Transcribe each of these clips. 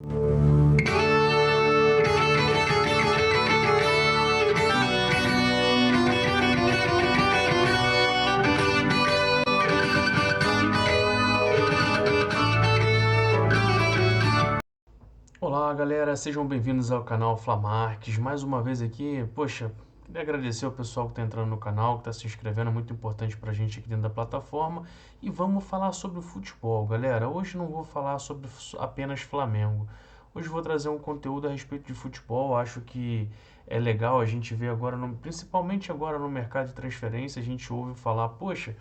Olá galera, sejam bem-vindos ao canal Flamarques. Mais uma vez aqui, poxa, queria agradecer ao pessoal que está entrando no canal, que está se inscrevendo, é muito importante para a gente aqui dentro da plataforma. E vamos falar sobre futebol, galera. Hoje não vou falar sobre apenas Flamengo. Hoje vou trazer um conteúdo a respeito de futebol. Acho que é legal a gente ver agora, principalmente agora no mercado de transferência, a gente ouve falar, poxa,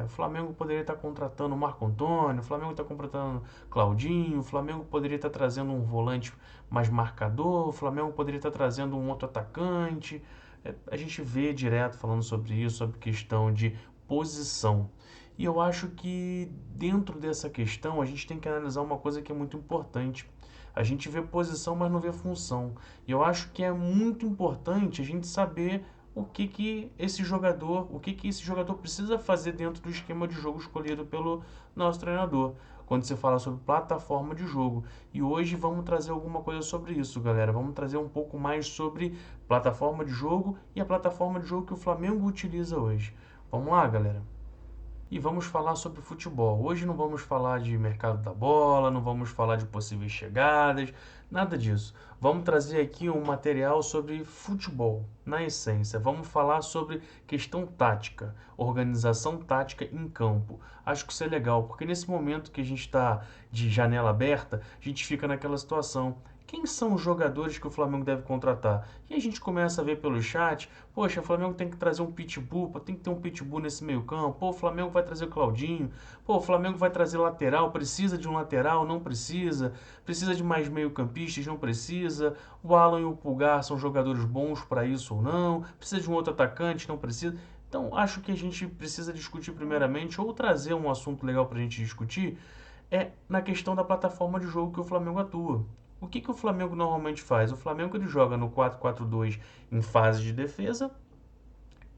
o Flamengo poderia estar contratando o Marco Antônio, o Flamengo está contratando Claudinho, o Flamengo poderia estar trazendo um volante mais marcador, o Flamengo poderia estar trazendo um outro atacante. A gente vê direto falando sobre isso, sobre questão de posição. E eu acho que dentro dessa questão a gente tem que analisar uma coisa que é muito importante. A gente vê posição, mas não vê função. E eu acho que é muito importante a gente saber o que esse jogador precisa fazer dentro do esquema de jogo escolhido pelo nosso treinador, quando você fala sobre plataforma de jogo. E hoje vamos trazer alguma coisa sobre isso, galera. Vamos trazer um pouco mais sobre plataforma de jogo e a plataforma de jogo que o Flamengo utiliza hoje. Vamos lá, galera? E vamos falar sobre futebol. Hoje não vamos falar de mercado da bola, não vamos falar de possíveis chegadas, nada disso. Vamos trazer aqui um material sobre futebol, na essência. Vamos falar sobre questão tática, organização tática em campo. Acho que isso é legal, porque nesse momento que a gente está de janela aberta, a gente fica naquela situação. Quem são os jogadores que o Flamengo deve contratar? E a gente começa a ver pelo chat, poxa, o Flamengo tem que trazer um pitbull, tem que ter um pitbull nesse meio campo, pô, o Flamengo vai trazer o Claudinho, pô, o Flamengo vai trazer lateral, precisa de um lateral, não precisa, precisa de mais meio campistas, não precisa, o Alan e o Pulgar são jogadores bons para isso ou não, precisa de um outro atacante, não precisa. Então, acho que a gente precisa discutir primeiramente, ou trazer um assunto legal para a gente discutir, na questão da plataforma de jogo que o Flamengo atua. O que o Flamengo normalmente faz? O Flamengo ele joga no 4-4-2 em fase de defesa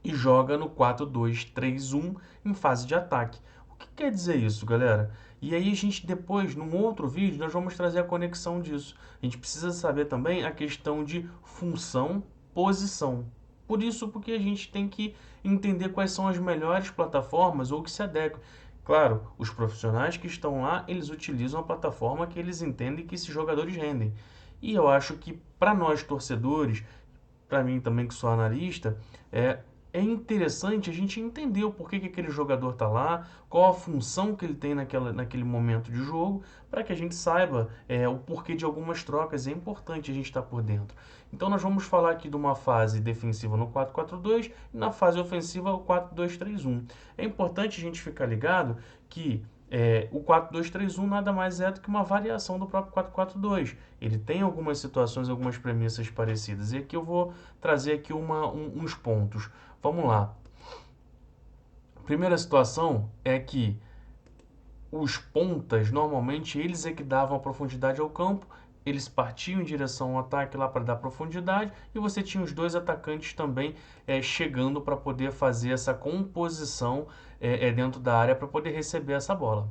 e joga no 4-2-3-1 em fase de ataque. O que quer dizer isso, galera? E aí a gente depois, num outro vídeo, nós vamos trazer a conexão disso. A gente precisa saber também a questão de função, posição. Por isso, porque a gente tem que entender quais são as melhores plataformas ou que se adequam. Claro, os profissionais que estão lá, eles utilizam a plataforma que eles entendem que esses jogadores rendem. E eu acho que para nós torcedores, para mim também que sou analista, é interessante a gente entender o porquê que aquele jogador está lá, qual a função que ele tem naquele momento de jogo, para que a gente saiba o porquê de algumas trocas. É importante a gente estar por dentro. Então nós vamos falar aqui de uma fase defensiva no 4-4-2 e na fase ofensiva o 4-2-3-1. É importante a gente ficar ligado que o 4-2-3-1 nada mais é do que uma variação do próprio 4-4-2. Ele tem algumas situações, algumas premissas parecidas. E aqui eu vou trazer aqui uns pontos. Vamos lá. Primeira situação é que os pontas, normalmente, eles é que davam a profundidade ao campo, eles partiam em direção ao ataque lá para dar profundidade, e você tinha os dois atacantes também chegando para poder fazer essa composição dentro da área para poder receber essa bola.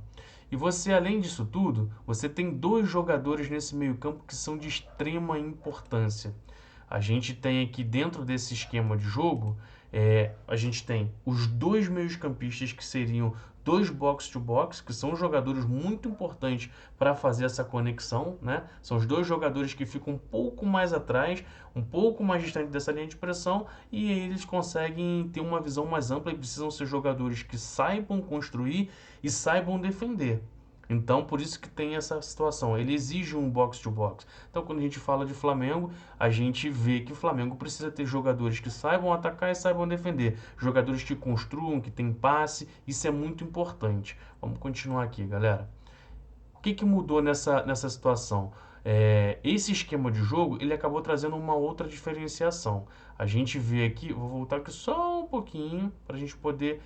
E você, além disso tudo, você tem dois jogadores nesse meio campo que são de extrema importância. A gente tem aqui dentro desse esquema de jogo, a gente tem os dois meios-campistas que seriam dois box-to-box, que são jogadores muito importantes para fazer essa conexão, né? São os dois jogadores que ficam um pouco mais atrás, um pouco mais distante dessa linha de pressão, e eles conseguem ter uma visão mais ampla e precisam ser jogadores que saibam construir e saibam defender. Então, por isso que tem essa situação. Ele exige um box-to-box. Então, quando a gente fala de Flamengo, a gente vê que o Flamengo precisa ter jogadores que saibam atacar e saibam defender. Jogadores que construam, que têm passe. Isso é muito importante. Vamos continuar aqui, galera. O que mudou nessa situação? Esse esquema de jogo, ele acabou trazendo uma outra diferenciação. A gente vê aqui, vou voltar aqui só um pouquinho para a gente poder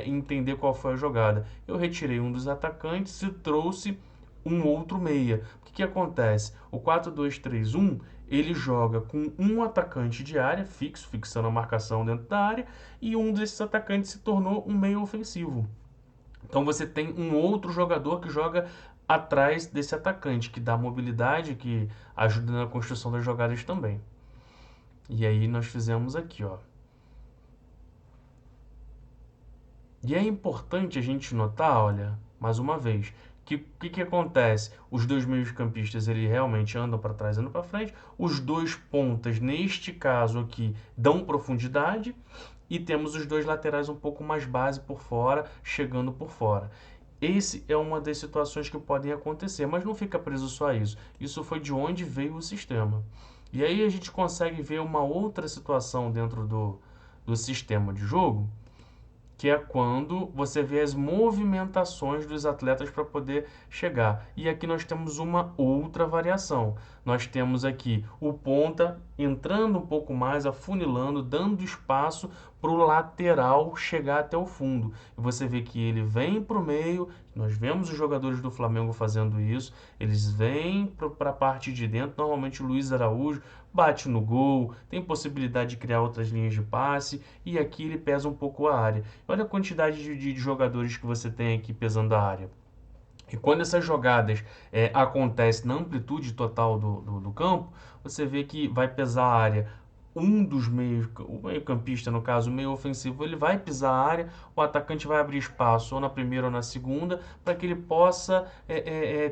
entender qual foi a jogada. Eu retirei um dos atacantes e trouxe um outro meia. O que acontece? O 4-2-3-1, ele joga com um atacante de área, fixando a marcação dentro da área, e um desses atacantes se tornou um meia ofensivo. Então você tem um outro jogador que joga atrás desse atacante, que dá mobilidade, que ajuda na construção das jogadas também. E aí nós fizemos aqui, ó. E é importante a gente notar, olha, mais uma vez, que acontece? Os dois meios-campistas, eles realmente andam para trás e andam para frente. Os dois pontas, neste caso aqui, dão profundidade. E temos os dois laterais um pouco mais base por fora, chegando por fora. Esse é uma das situações que podem acontecer, mas não fica preso só a isso. Isso foi de onde veio o sistema. E aí a gente consegue ver uma outra situação dentro do sistema de jogo, que é quando você vê as movimentações dos atletas para poder chegar. E aqui nós temos uma outra variação. Nós temos aqui o ponta entrando um pouco mais, afunilando, dando espaço para o lateral chegar até o fundo. E você vê que ele vem para o meio, nós vemos os jogadores do Flamengo fazendo isso, eles vêm para a parte de dentro, normalmente o Luiz Araújo bate no gol, tem possibilidade de criar outras linhas de passe, e aqui ele pesa um pouco a área. Olha a quantidade de jogadores que você tem aqui pesando a área. E quando essas jogadas acontecem na amplitude total do campo, você vê que vai pesar a área. Um dos meios, o meio-campista, no caso, o meio ofensivo, ele vai pisar a área, o atacante vai abrir espaço ou na primeira ou na segunda, para que ele possa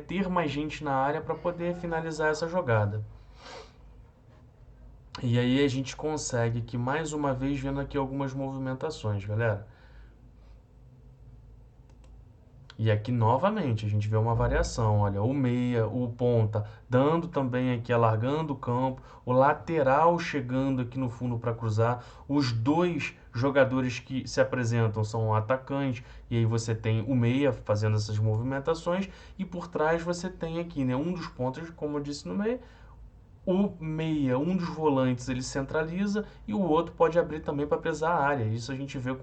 ter mais gente na área para poder finalizar essa jogada. E aí a gente consegue que, mais uma vez, vendo aqui algumas movimentações, galera. E aqui novamente a gente vê uma variação, olha, o meia, o ponta, dando também aqui, alargando o campo, o lateral chegando aqui no fundo para cruzar, os dois jogadores que se apresentam são atacantes, e aí você tem o meia fazendo essas movimentações, e por trás você tem aqui, né, um dos pontos, como eu disse no meio, o meia, um dos volantes, ele centraliza e o outro pode abrir também para pesar a área. Isso a gente vê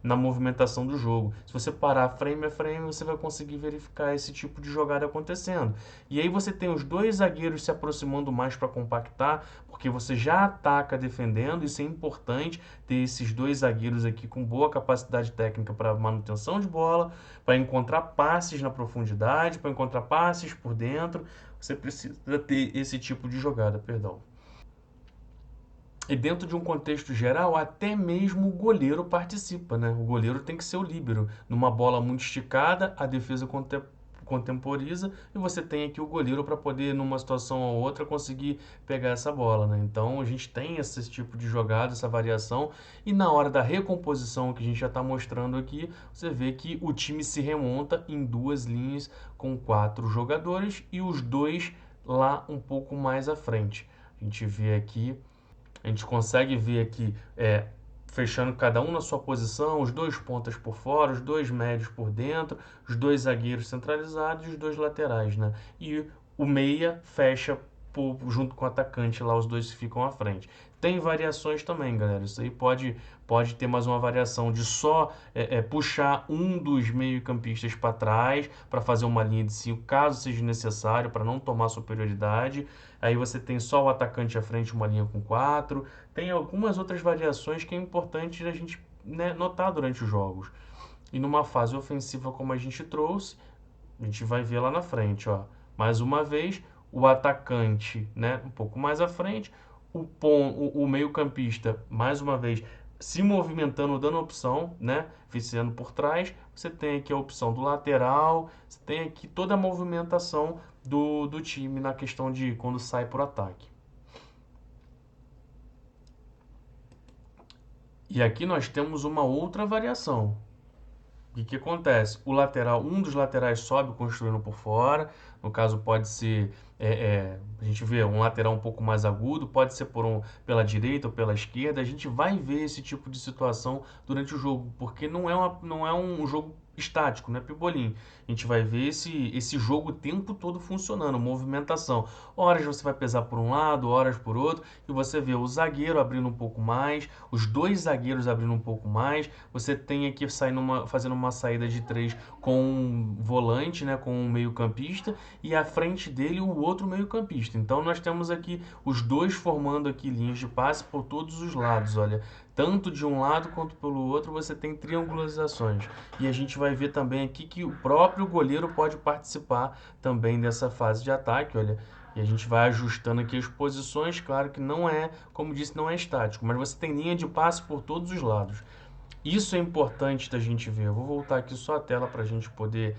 na movimentação do jogo. Se você parar frame a frame, você vai conseguir verificar esse tipo de jogada acontecendo. E aí você tem os dois zagueiros se aproximando mais para compactar, porque você já ataca defendendo. Isso é importante, ter esses dois zagueiros aqui com boa capacidade técnica para manutenção de bola, para encontrar passes na profundidade, para encontrar passes por dentro. Você precisa ter esse tipo de jogada, perdão. E dentro de um contexto geral, até mesmo o goleiro participa, né? O goleiro tem que ser o líbero. Numa bola muito esticada, a defesa contemporiza e você tem aqui o goleiro para poder, numa situação ou outra, conseguir pegar essa bola, né? Então a gente tem esse tipo de jogada, essa variação, e na hora da recomposição que a gente já está mostrando aqui, você vê que o time se remonta em duas linhas com 4 jogadores e os dois lá um pouco mais à frente. A gente vê aqui, a gente consegue ver aqui fechando cada um na sua posição, os dois pontas por fora, os dois médios por dentro, os dois zagueiros centralizados e os dois laterais, né? E o meia fecha junto com o atacante lá, os dois ficam à frente. Tem variações também, galera. Isso aí pode ter mais uma variação de só puxar um dos meio-campistas para trás para fazer uma linha de 5, caso seja necessário, para não tomar superioridade. Aí você tem só o atacante à frente, uma linha com 4. Tem algumas outras variações que é importante a gente, né, notar durante os jogos. E numa fase ofensiva como a gente trouxe, a gente vai ver lá na frente, ó. Mais uma vez, o atacante, né, um pouco mais à frente, o meio-campista, mais uma vez, se movimentando, dando opção, né, viciando por trás. Você tem aqui a opção do lateral, você tem aqui toda a movimentação do time na questão de quando sai por ataque. E aqui nós temos uma outra variação. O que acontece? O lateral, um dos laterais sobe construindo por fora. No caso, pode ser, a gente vê um lateral um pouco mais agudo, pode ser pela direita ou pela esquerda. A gente vai ver esse tipo de situação durante o jogo, porque não é um jogo estático, não é pibolim. A gente vai ver esse jogo o tempo todo funcionando, movimentação. Horas você vai pesar por um lado, horas por outro, e você vê o zagueiro abrindo um pouco mais, os dois zagueiros abrindo um pouco mais. Você tem aqui fazendo uma saída de 3 com um volante, né, com um meio-campista, e à frente dele o outro meio-campista. Então nós temos aqui os dois formando aqui linhas de passe por todos os lados, olha. tanto de um lado quanto pelo outro você tem triangularizações. E a gente vai ver também aqui que o próprio goleiro pode participar também dessa fase de ataque, olha. E a gente vai ajustando aqui as posições, claro que não é, como disse, não é estático, mas você tem linha de passe por todos os lados. Isso é importante da gente ver. Eu vou voltar aqui só a tela para a gente poder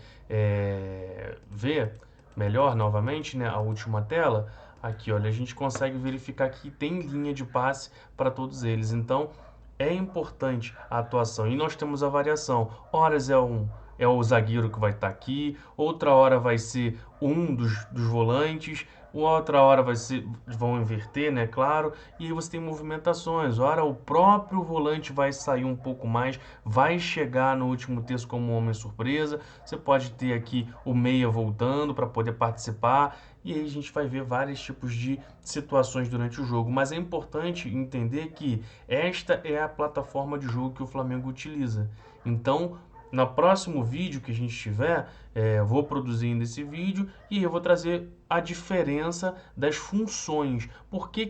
ver melhor novamente, né, a última tela. Aqui, olha, a gente consegue verificar que tem linha de passe para todos eles. Então, é importante a atuação. E nós temos a variação. Horas é o zagueiro que vai estar aqui, outra hora vai ser um dos volantes, outra hora vão inverter, né, claro, e aí você tem movimentações. Ora, o próprio volante vai sair um pouco mais, vai chegar no último terço como um homem surpresa. Você pode ter aqui o meia voltando para poder participar, e aí a gente vai ver vários tipos de situações durante o jogo. Mas é importante entender que esta é a plataforma de jogo que o Flamengo utiliza. Então, no próximo vídeo que a gente tiver, vou produzindo esse vídeo e eu vou trazer a diferença das funções. Por que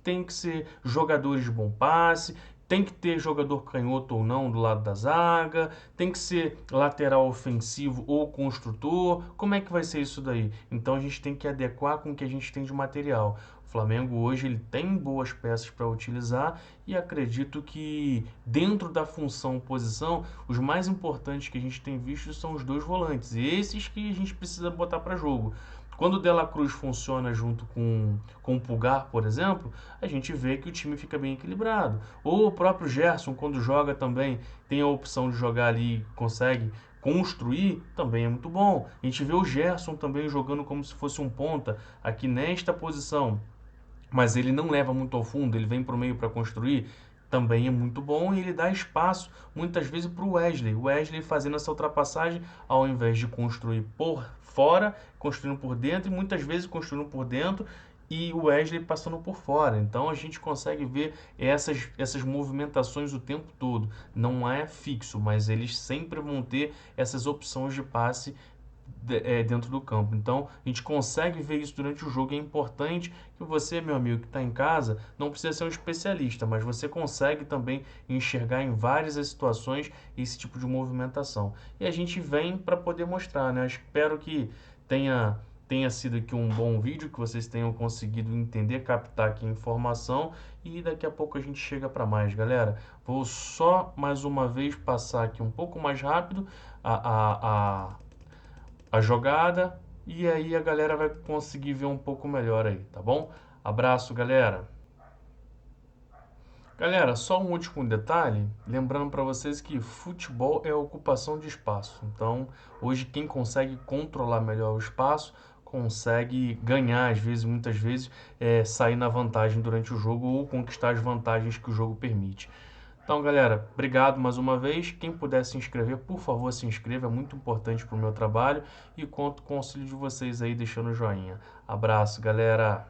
tem que ser jogadores de bom passe? Tem que ter jogador canhoto ou não do lado da zaga? Tem que ser lateral ofensivo ou construtor? Como é que vai ser isso daí? Então a gente tem que adequar com o que a gente tem de material. O Flamengo hoje ele tem boas peças para utilizar e acredito que dentro da função posição, os mais importantes que a gente tem visto são os dois volantes. E esses que a gente precisa botar para jogo. Quando o De La Cruz funciona junto com o Pulgar, por exemplo, a gente vê que o time fica bem equilibrado. Ou o próprio Gerson, quando joga também, tem a opção de jogar ali, consegue construir, também é muito bom. A gente vê o Gerson também jogando como se fosse um ponta aqui nesta posição, mas ele não leva muito ao fundo, ele vem para o meio para construir, também é muito bom e ele dá espaço muitas vezes para o Wesley. O Wesley fazendo essa ultrapassagem ao invés de construir por fora, construindo por dentro e muitas vezes construindo por dentro e o Wesley passando por fora. Então a gente consegue ver essas movimentações o tempo todo. Não é fixo, mas eles sempre vão ter essas opções de passe dentro do campo. Então, a gente consegue ver isso durante o jogo. É importante que você, meu amigo, que está em casa, não precisa ser um especialista, mas você consegue também enxergar em várias situações esse tipo de movimentação. E a gente vem para poder mostrar, né? Eu espero que tenha sido aqui um bom vídeo, que vocês tenham conseguido entender, captar aqui a informação e daqui a pouco a gente chega para mais, galera. Vou só mais uma vez passar aqui um pouco mais rápido a jogada e aí a galera vai conseguir ver um pouco melhor aí, tá bom? Abraço, galera. Galera, só um último detalhe, lembrando para vocês que futebol é ocupação de espaço. Então, hoje quem consegue controlar melhor o espaço consegue ganhar, às vezes, muitas vezes, sair na vantagem durante o jogo ou conquistar as vantagens que o jogo permite. Então, galera, obrigado mais uma vez. Quem puder se inscrever, por favor, se inscreva. É muito importante para o meu trabalho. E conto com o auxílio de vocês aí, deixando o joinha. Abraço, galera.